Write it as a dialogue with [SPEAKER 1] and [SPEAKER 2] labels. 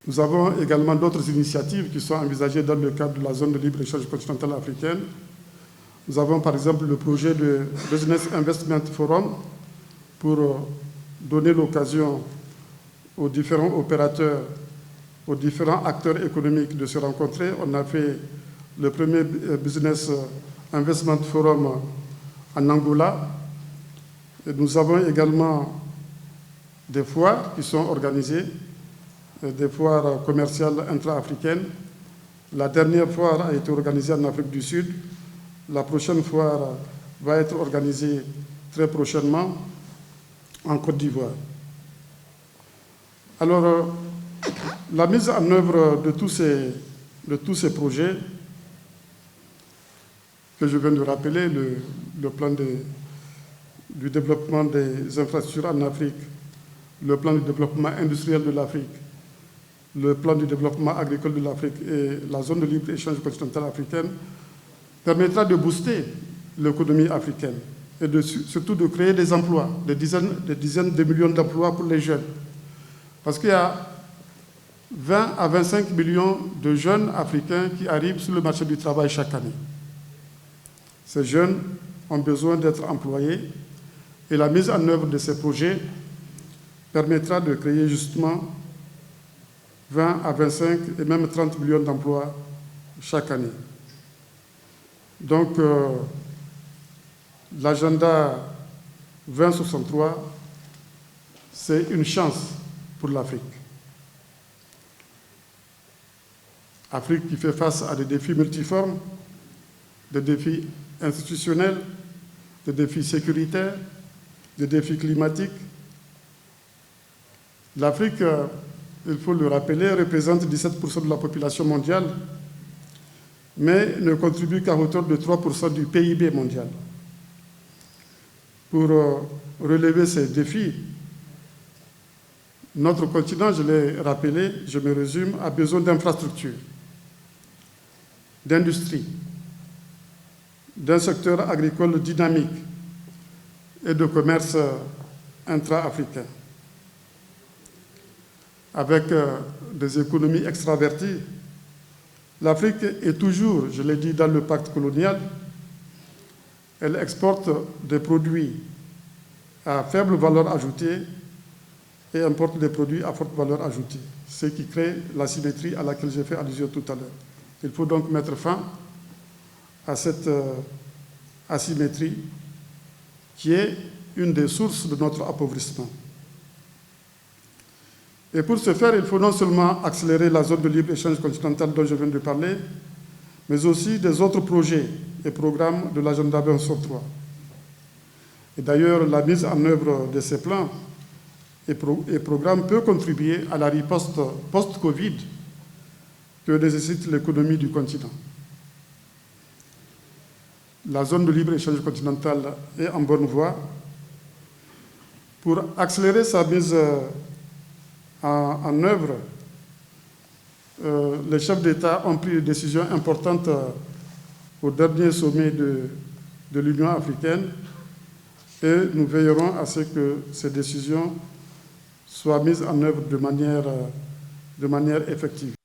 [SPEAKER 1] Nous avons également d'autres initiatives qui sont envisagées dans le cadre de la zone de libre-échange continentale africaine. Nous avons par exemple le projet de Business Investment Forum pour donner l'occasion aux différents opérateurs, aux différents acteurs économiques de se rencontrer. On a fait le premier Business Investment Forum en Angola. Et nous avons également des foires qui sont organisées, des foires commerciales intra-africaines. La dernière foire a été organisée en Afrique du Sud. La prochaine foire va être organisée très prochainement en Côte d'Ivoire. Alors, la mise en œuvre de tous ces projets que je viens de rappeler, le plan du développement des infrastructures en Afrique, le plan du développement industriel de l'Afrique, le plan du développement agricole de l'Afrique et la zone de libre-échange continentale africaine, permettra de booster l'économie africaine et surtout de créer des emplois, des dizaines de millions d'emplois pour les jeunes. Parce qu'il y a 20 à 25 millions de jeunes africains qui arrivent sur le marché du travail chaque année. Ces jeunes ont besoin d'être employés et la mise en œuvre de ces projets permettra de créer justement 20 à 25 et même 30 millions d'emplois chaque année. Donc, l'agenda 2063, c'est une chance pour l'Afrique. Afrique qui fait face à des défis multiformes, des défis institutionnels, des défis sécuritaires, des défis climatiques. L'Afrique, il faut le rappeler, représente 17% de la population mondiale, mais ne contribue qu'à hauteur de 3% du PIB mondial. Pour relever ces défis, notre continent, je l'ai rappelé, je me résume, a besoin d'infrastructures, d'industrie, d'un secteur agricole dynamique et de commerce intra-africain. Avec des économies extraverties, l'Afrique est toujours, je l'ai dit dans le pacte colonial, elle exporte des produits à faible valeur ajoutée et importe des produits à forte valeur ajoutée, ce qui crée l'asymétrie à laquelle j'ai fait allusion tout à l'heure. Il faut donc mettre fin à cette asymétrie qui est une des sources de notre appauvrissement. Et pour ce faire, il faut non seulement accélérer la zone de libre-échange continentale dont je viens de parler, mais aussi des autres projets et programmes de l'agenda 2063. Et d'ailleurs, la mise en œuvre de ces plans et programmes peut contribuer à la riposte post-Covid que nécessite l'économie du continent. La zone de libre-échange continentale est en bonne voie. Pour accélérer sa mise en œuvre, les chefs d'État ont pris des décisions importantes au dernier sommet de l'Union africaine et nous veillerons à ce que ces décisions soient mises en œuvre de manière effective.